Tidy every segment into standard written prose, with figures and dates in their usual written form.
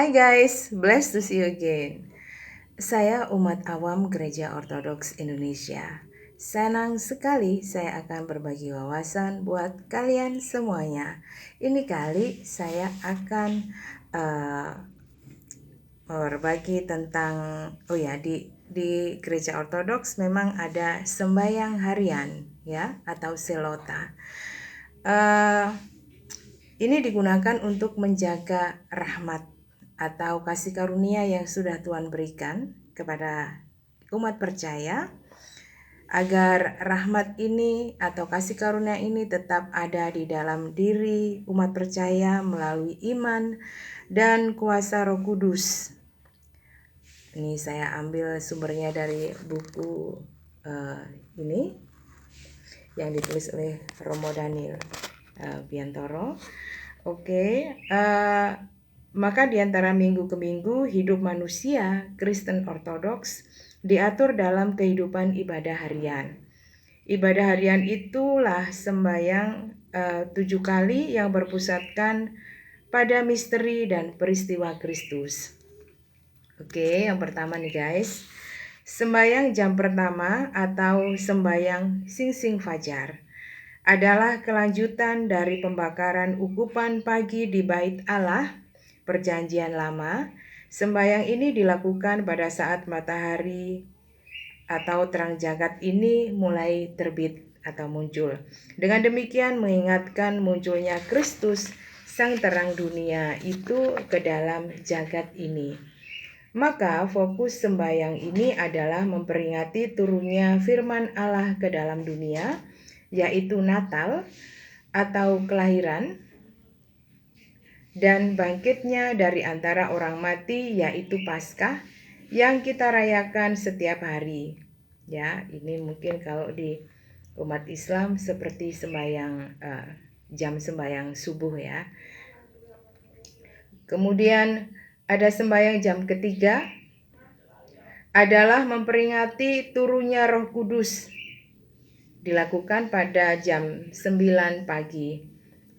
Hai guys, blessed to see you again. Saya umat awam Gereja Ortodoks Indonesia. Senang sekali saya akan berbagi wawasan buat kalian semuanya. Ini kali saya akan berbagi tentang di Gereja Ortodoks memang ada sembahyang harian ya atau selota. Ini digunakan untuk menjaga rahmat atau kasih karunia yang sudah Tuhan berikan kepada umat percaya, agar rahmat ini atau kasih karunia ini tetap ada di dalam diri umat percaya melalui iman dan kuasa Roh Kudus. Ini saya ambil sumbernya dari buku ini yang ditulis oleh Romo Daniel Biantoro. Maka di antara minggu ke minggu hidup manusia Kristen Ortodoks diatur dalam kehidupan ibadah harian. Ibadah harian itulah sembahyang 7 kali yang berpusatkan pada misteri dan peristiwa Kristus. Yang pertama nih guys, sembahyang jam pertama atau sembahyang singsing fajar adalah kelanjutan dari pembakaran ukupan pagi di Bait Allah, Perjanjian Lama. Sembahyang ini dilakukan pada saat matahari atau terang jagat ini mulai terbit atau muncul. Dengan demikian mengingatkan munculnya Kristus, sang terang dunia itu ke dalam jagat ini. Maka fokus sembahyang ini adalah memperingati turunnya firman Allah ke dalam dunia, yaitu Natal atau kelahiran, dan bangkitnya dari antara orang mati, yaitu Paskah yang kita rayakan setiap hari. Ya, ini mungkin kalau di umat Islam seperti sembahyang jam sembahyang subuh ya. Kemudian ada sembahyang jam ketiga adalah memperingati turunnya Roh Kudus, dilakukan pada jam 9 pagi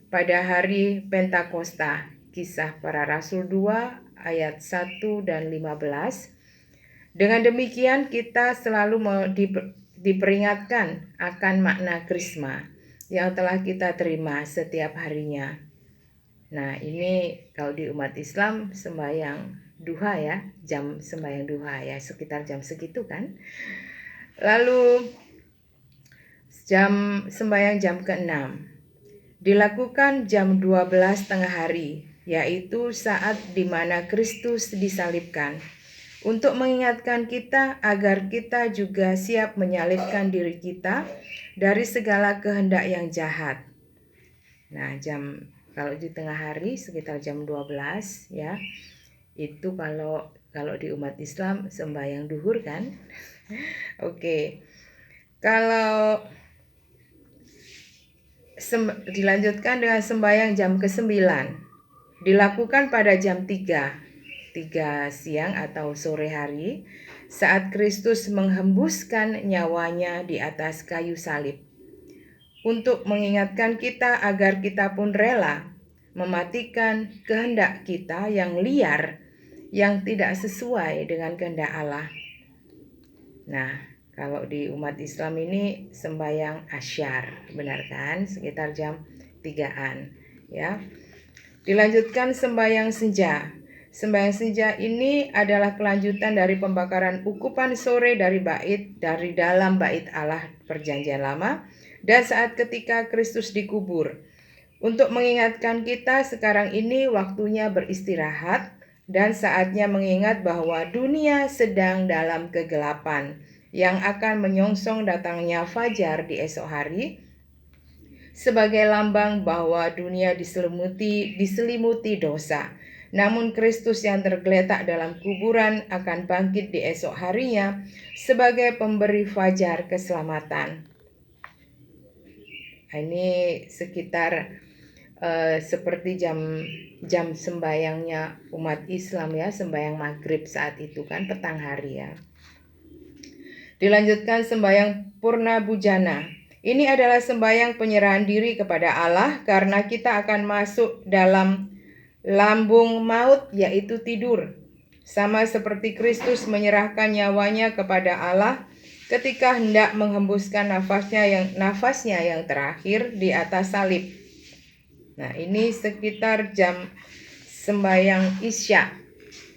pada hari Pentakosta. Kisah Para Rasul 2 ayat 1 dan 15. Dengan demikian kita selalu diperingatkan akan makna Krisma yang telah kita terima setiap harinya. Nah, ini kalau di umat Islam sembahyang duha ya, jam sembahyang duha ya, sekitar jam segitu kan. Lalu sembahyang jam ke-6 dilakukan jam 12 tengah hari, yaitu saat di mana Kristus disalibkan, untuk mengingatkan kita agar kita juga siap menyalibkan diri kita dari segala kehendak yang jahat. Nah, kalau di tengah hari sekitar jam 12 ya. Itu kalau di umat Islam sembahyang duhur kan. Kalau dilanjutkan dengan sembahyang jam ke-9 dilakukan pada jam 3 siang atau sore hari, saat Kristus menghembuskan nyawanya di atas kayu salib, untuk mengingatkan kita agar kita pun rela mematikan kehendak kita yang liar, yang tidak sesuai dengan kehendak Allah. Nah, kalau di umat Islam ini sembahyang asyar, benar kan? Sekitar jam 3-an ya. Dilanjutkan sembahyang senja. Sembahyang senja ini adalah kelanjutan dari pembakaran ukupan sore dari dalam Bait Allah Perjanjian Lama, dan saat ketika Kristus dikubur, untuk mengingatkan kita sekarang ini waktunya beristirahat dan saatnya mengingat bahwa dunia sedang dalam kegelapan yang akan menyongsong datangnya fajar di esok hari, sebagai lambang bahwa dunia diselimuti dosa. Namun Kristus yang tergeletak dalam kuburan akan bangkit di esok harinya sebagai pemberi fajar keselamatan. Ini sekitar seperti jam sembayangnya umat Islam ya, sembayang maghrib saat itu kan, petang hari ya. Dilanjutkan sembahyang Purna Bujana. Ini adalah sembahyang penyerahan diri kepada Allah karena kita akan masuk dalam lambung maut yaitu tidur. Sama seperti Kristus menyerahkan nyawanya kepada Allah ketika hendak menghembuskan nafasnya yang terakhir di atas salib. Nah, ini sekitar jam sembahyang Isya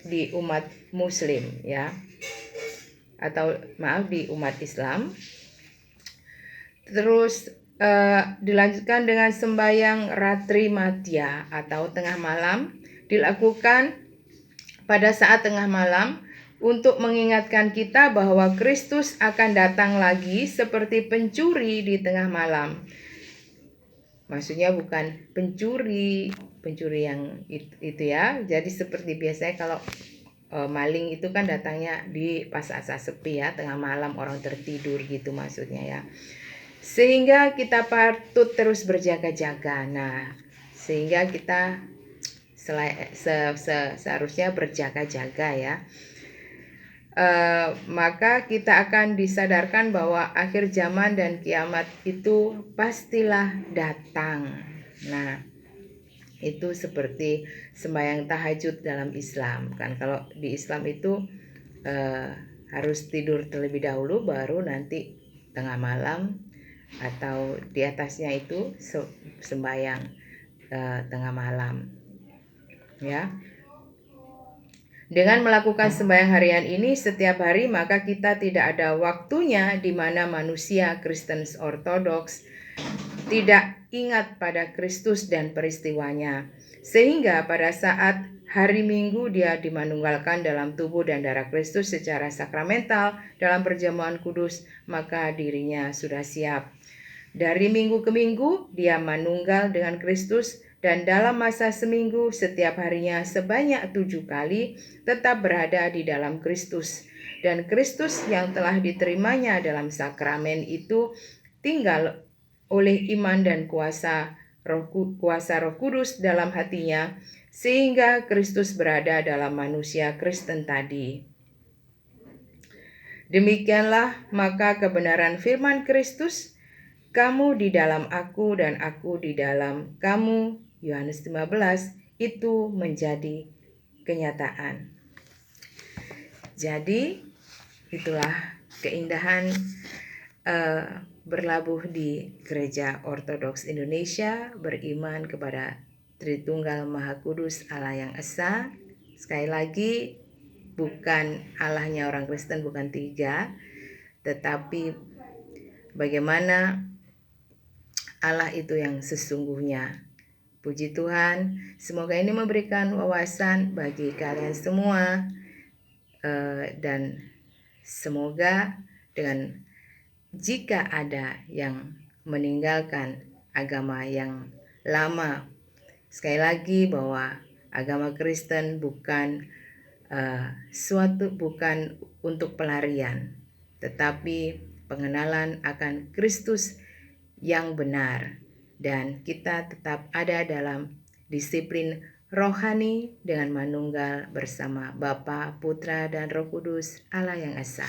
di umat Muslim ya. Atau maaf, di umat Islam. Terus dilanjutkan dengan sembahyang Ratri Madya atau tengah malam, dilakukan pada saat tengah malam untuk mengingatkan kita bahwa Kristus akan datang lagi seperti pencuri di tengah malam. Maksudnya bukan pencuri yang itu ya. Jadi seperti biasanya kalau maling itu kan datangnya di pas saat sepi ya, tengah malam orang tertidur gitu maksudnya ya. Sehingga kita patut terus berjaga-jaga. Nah, sehingga kita seharusnya berjaga-jaga ya. Maka kita akan disadarkan bahwa akhir zaman dan kiamat itu pastilah datang. Nah, itu seperti sembahyang tahajud dalam Islam kan. Kalau di Islam itu harus tidur terlebih dahulu, baru nanti tengah malam atau di atasnya itu sembahyang tengah malam ya. Dengan melakukan sembahyang harian ini setiap hari, maka kita tidak ada waktunya di mana manusia Kristen Ortodoks tidak ingat pada Kristus dan peristiwanya. Sehingga pada saat hari Minggu dia dimanunggalkan dalam tubuh dan darah Kristus secara sakramental dalam perjamuan kudus, maka dirinya sudah siap. Dari minggu ke minggu dia manunggal dengan Kristus, dan dalam masa seminggu setiap harinya sebanyak 7 kali tetap berada di dalam Kristus. Dan Kristus yang telah diterimanya dalam sakramen itu tinggal oleh iman dan kuasa Roh Kudus dalam hatinya, sehingga Kristus berada dalam manusia Kristen tadi. Demikianlah maka kebenaran firman Kristus, kamu di dalam aku dan aku di dalam kamu, Yohanes 15, itu menjadi kenyataan. Jadi itulah keindahan berlabuh di Gereja Ortodoks Indonesia, beriman kepada Tritunggal Maha Kudus Allah yang Esa. Sekali lagi, bukan Allahnya orang Kristen, bukan 3, tetapi bagaimana Allah itu yang sesungguhnya. Puji Tuhan, semoga ini memberikan wawasan bagi kalian semua, dan semoga dengan jika ada yang meninggalkan agama yang lama, sekali lagi bahwa agama Kristen bukan bukan untuk pelarian, tetapi pengenalan akan Kristus yang benar, dan kita tetap ada dalam disiplin rohani dengan manunggal bersama Bapa, Putra, dan Roh Kudus Allah yang Esa.